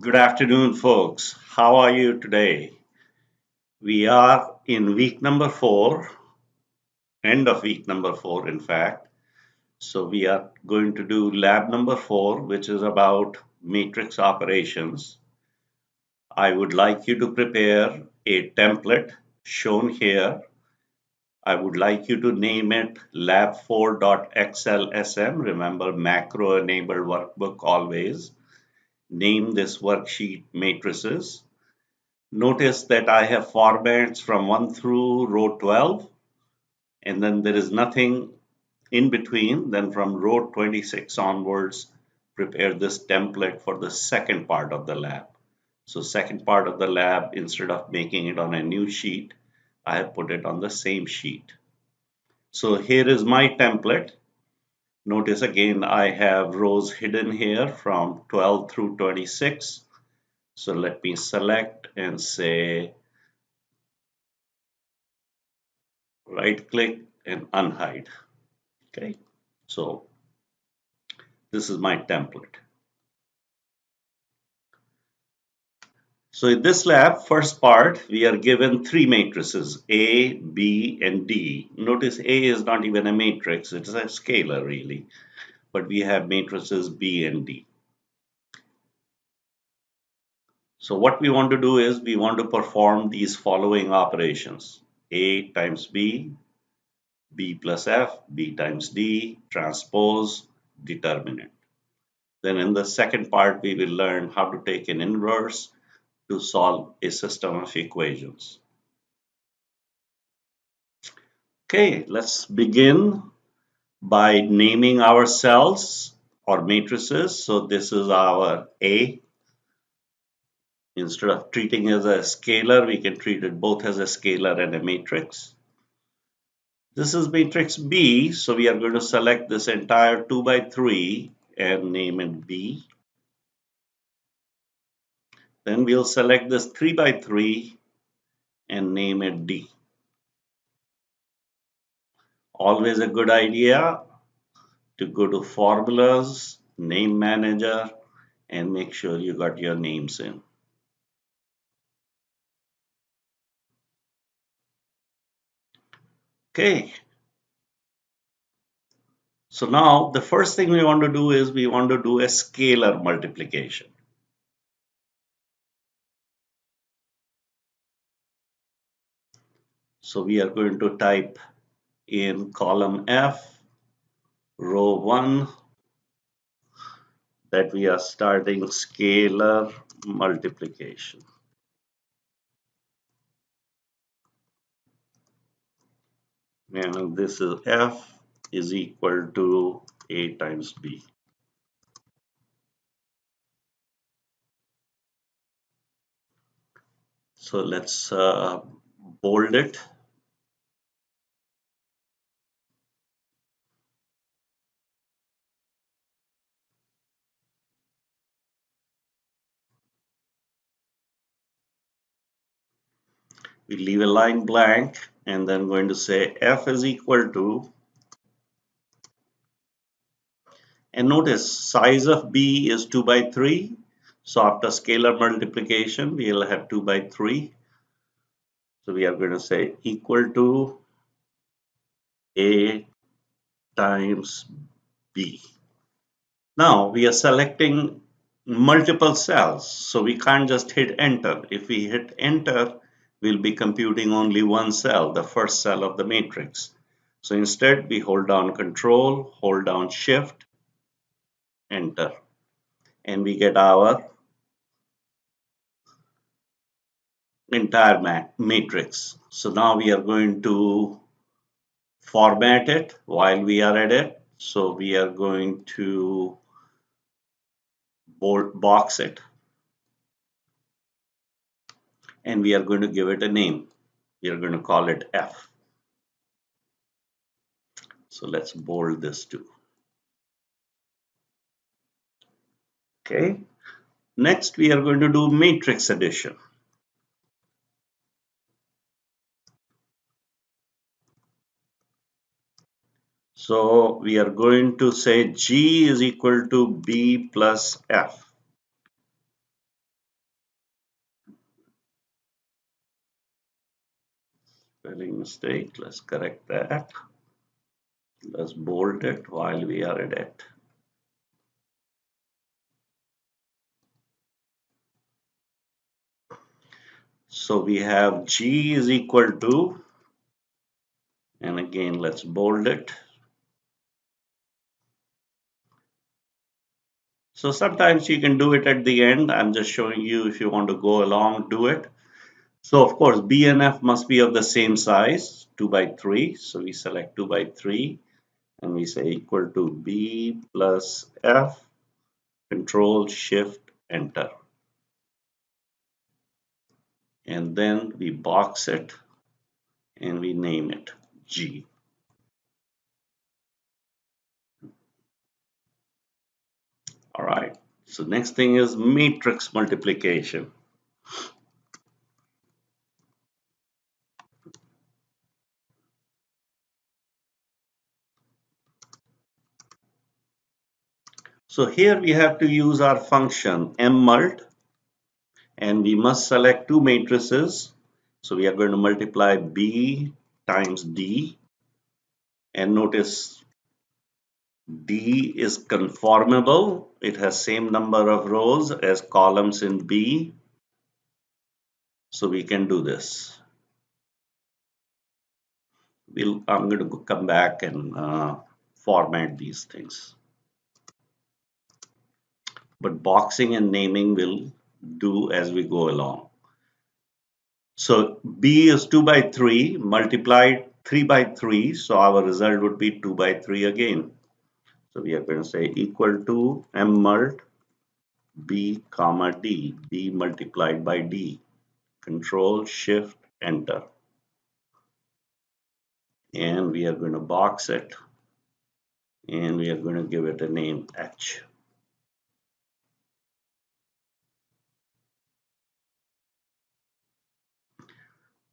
Good afternoon, folks. How are you today? We are in week number 4, end of week number 4, in fact. So, we are going to do lab number 4, which is about matrix operations. I would like you to prepare a template shown here. I would like you to name it lab4.xlsm. Remember, macro enabled workbook always. Name this worksheet matrices. Notice that I have formats from 1 through row 12, and then there is nothing in between. Then from row 26 onwards, prepare this template for the second part of the lab. So second part of the lab, instead of making it on a new sheet, I have put it on the same sheet. So here is my template. Notice again, I have rows hidden here from 12 through 26. So let me select and say right click and unhide. Okay, so this is my template. So in this lab, first part, we are given 3 matrices, A, B, and D. Notice A is not even a matrix, it is a scalar really, but we have matrices B and D. So what we want to do is we want to perform these following operations. A times B, B plus F, B times D, transpose, determinant. Then in the second part, we will learn how to take an inverse to solve a system of equations. Okay, let's begin by naming our cells or matrices. So this is our A. Instead of treating it as a scalar, we can treat it both as a scalar and a matrix. This is matrix B, so we are going to select this entire 2 by 3 and name it B. Then we'll select this 3 by 3 and name it D. Always a good idea to go to formulas, name manager, and make sure you got your names in. Okay. So now the first thing we want to do is we want to do a scalar multiplication. So we are going to type in column F, row 1, that we are starting scalar multiplication. And this is F is equal to A times B. So let's bold it. We leave a line blank and then going to say F is equal to, and notice size of B is 2 by 3. So after scalar multiplication, we will have 2 by 3. So we are going to say equal to A times B. Now we are selecting multiple cells, so we can't just hit enter. If we hit enter, we'll be computing only one cell, the first cell of the matrix. So instead, we hold down Control, hold down Shift, enter, and we get our entire matrix. So now we are going to format it while we are at it. So we are going to box it, and we are going to give it a name. We are going to call it F. So let's bold this too. Okay. Next, we are going to do matrix addition. So we are going to say G is equal to B plus F. Spelling mistake. Let's correct that. Let's bold it while we are at it. So we have G is equal to, and again let's bold it. So sometimes you can do it at the end. I'm just showing you if you want to go along, do it. So of course, B and F must be of the same size, 2 by 3. So we select 2 by 3 and we say equal to B plus F, Control Shift Enter. And then we box it and we name it G. All right. So next thing is matrix multiplication. So here we have to use our function mmult, and we must select two matrices. So we are going to multiply B times D, and notice D is conformable. It has same number of rows as columns in B. So we can do this. I'm going to come back and format these things. But boxing and naming will do as we go along. So B is 2 by 3 multiplied 3 by 3. So our result would be 2 by 3 again. So we are going to say equal to M mult B comma D. B multiplied by D. Control Shift Enter. And we are going to box it. And we are going to give it a name H.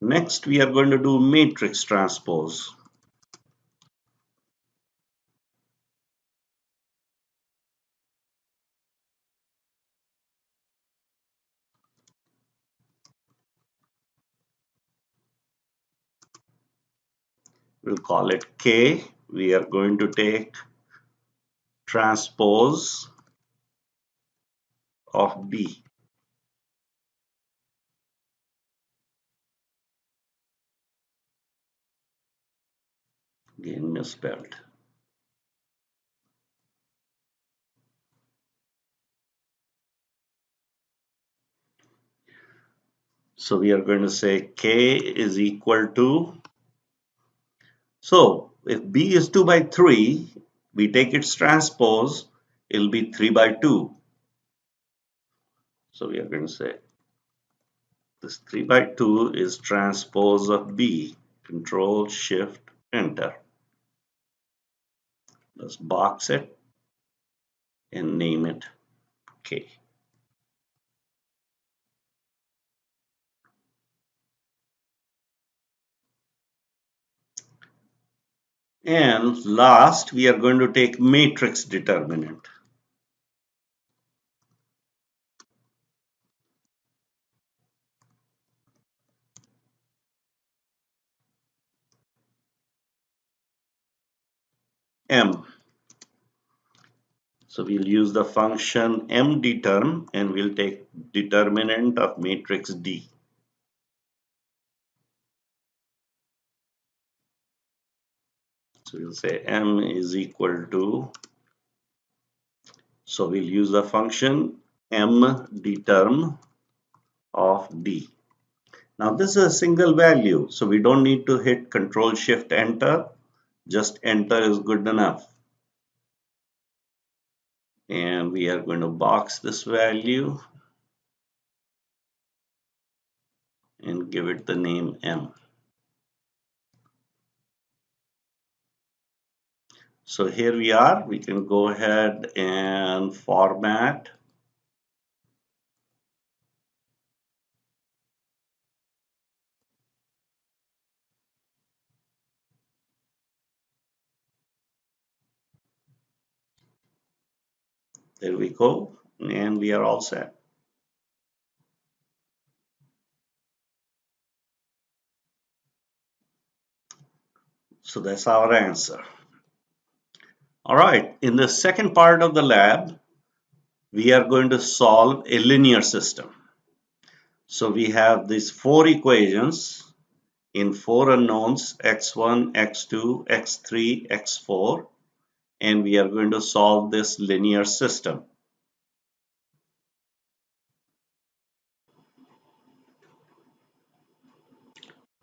Next, we are going to do matrix transpose. We'll call it K. We are going to take transpose of B. Again misspelled. So we are going to say K is equal to, so if B is 2 by 3, we take its transpose, it'll be 3 by 2. So we are going to say this 3 by 2 is transpose of B. Control Shift Enter. Let's box it and name it K. And last, we are going to take matrix determinant. M. So we'll use the function mdeterm and we'll take determinant of matrix D. So we'll say M is equal to, so we'll use the function mdeterm of D. Now this is a single value, so we don't need to hit Control Shift Enter, just enter is good enough. And we are going to box this value and give it the name M. So here we are, we can go ahead and format. There we go, and we are all set. So that's our answer. All right, in the second part of the lab, we are going to solve a linear system. So we have these four equations in four unknowns, x1, x2, x3, x4, and we are going to solve this linear system.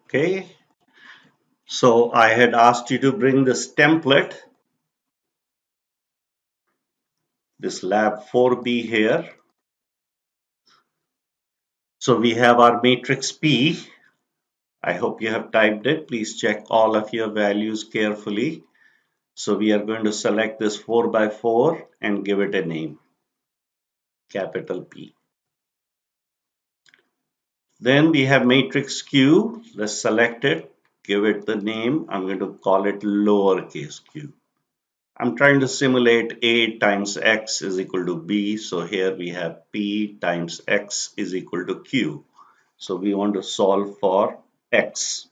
Okay, so I had asked you to bring this template, this lab 4B here. So we have our matrix P. I hope you have typed it. Please check all of your values carefully. So we are going to select this 4 by 4 and give it a name, capital P. Then we have matrix Q. Let's select it, give it the name. I'm going to call it lowercase q. I'm trying to simulate A times X is equal to B. So here we have P times X is equal to Q. So we want to solve for X.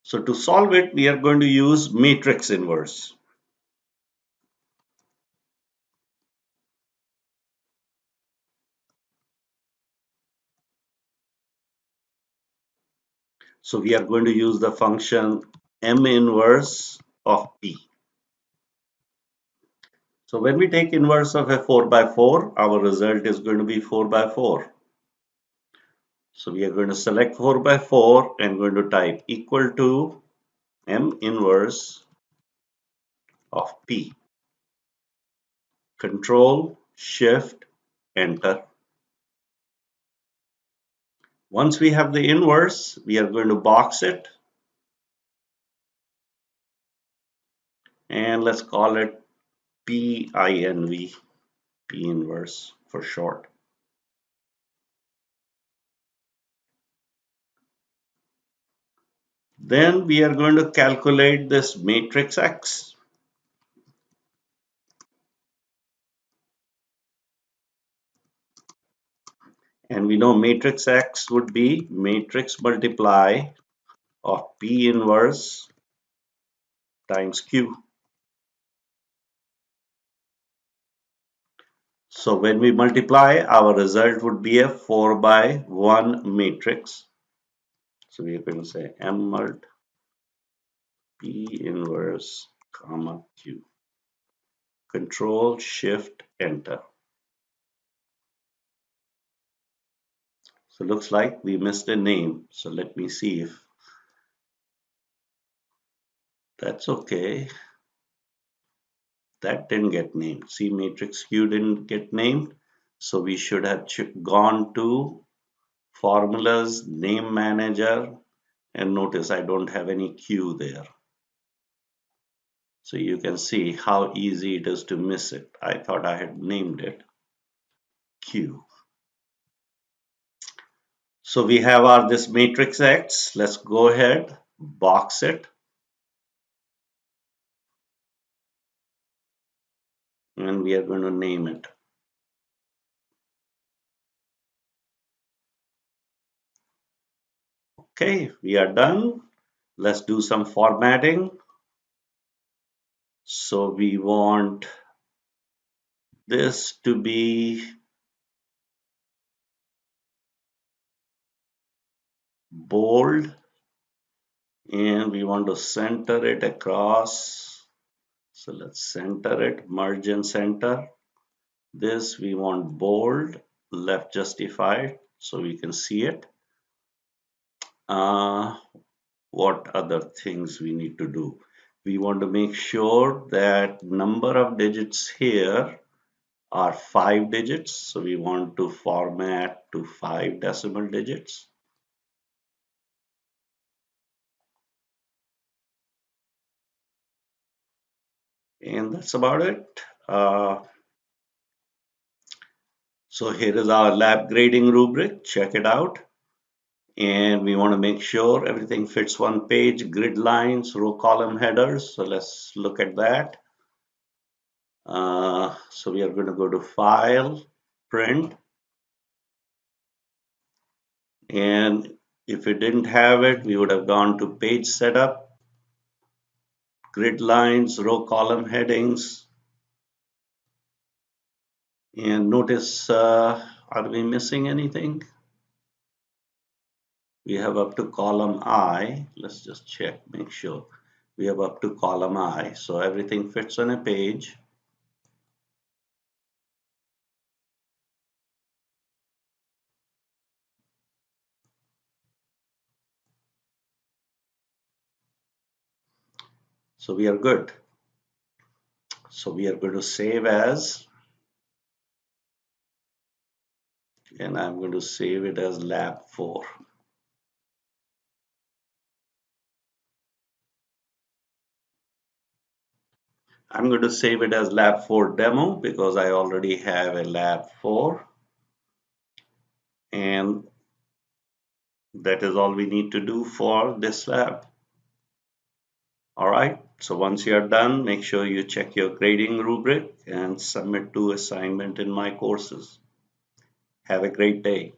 So to solve it, we are going to use matrix inverse. So we are going to use the function M inverse of P. So when we take inverse of a 4 by 4, our result is going to be 4 by 4. So we are going to select 4 by 4 and going to type equal to M inverse of P. Control, Shift, Enter. Once we have the inverse, we are going to box it. And let's call it PINV, P inverse for short. Then we are going to calculate this matrix X. And we know matrix X would be matrix multiply of P inverse times Q. So when we multiply, our result would be a 4 by 1 matrix. So we are going to say M mult P inverse comma Q. Control Shift Enter. So looks like we missed a name. So let me see if that's okay. That didn't get named. See, matrix Q didn't get named. So we should have gone to formulas, name manager, and notice I don't have any Q there. So you can see how easy it is to miss it. I thought I had named it Q. So we have our this matrix X. Let's go ahead, box it. And we are going to name it. Okay, we are done. Let's do some formatting. So we want this to be bold and we want to center it across. So let's center it, merge and center. This we want bold, left justified so we can see it. What other things we need to do? We want to make sure that number of digits here are 5 digits. So we want to format to 5 decimal digits. And that's about it. So here is our lab grading rubric. Check it out. And we want to make sure everything fits one page, grid lines, row column headers. So let's look at that. So we are going to go to File, Print. And if we didn't have it, we would have gone to page setup, grid lines, row column headings. And notice, are we missing anything? We have up to column I. Let's just check, make sure. We have up to column I. So everything fits on a page. So we are good. So we are going to save as, and I'm going to save it as Lab4. I'm going to save it as Lab4 demo because I already have a Lab4, and that is all we need to do for this lab. All right, so once you are done, make sure you check your grading rubric and submit to assignment in my courses. Have a great day.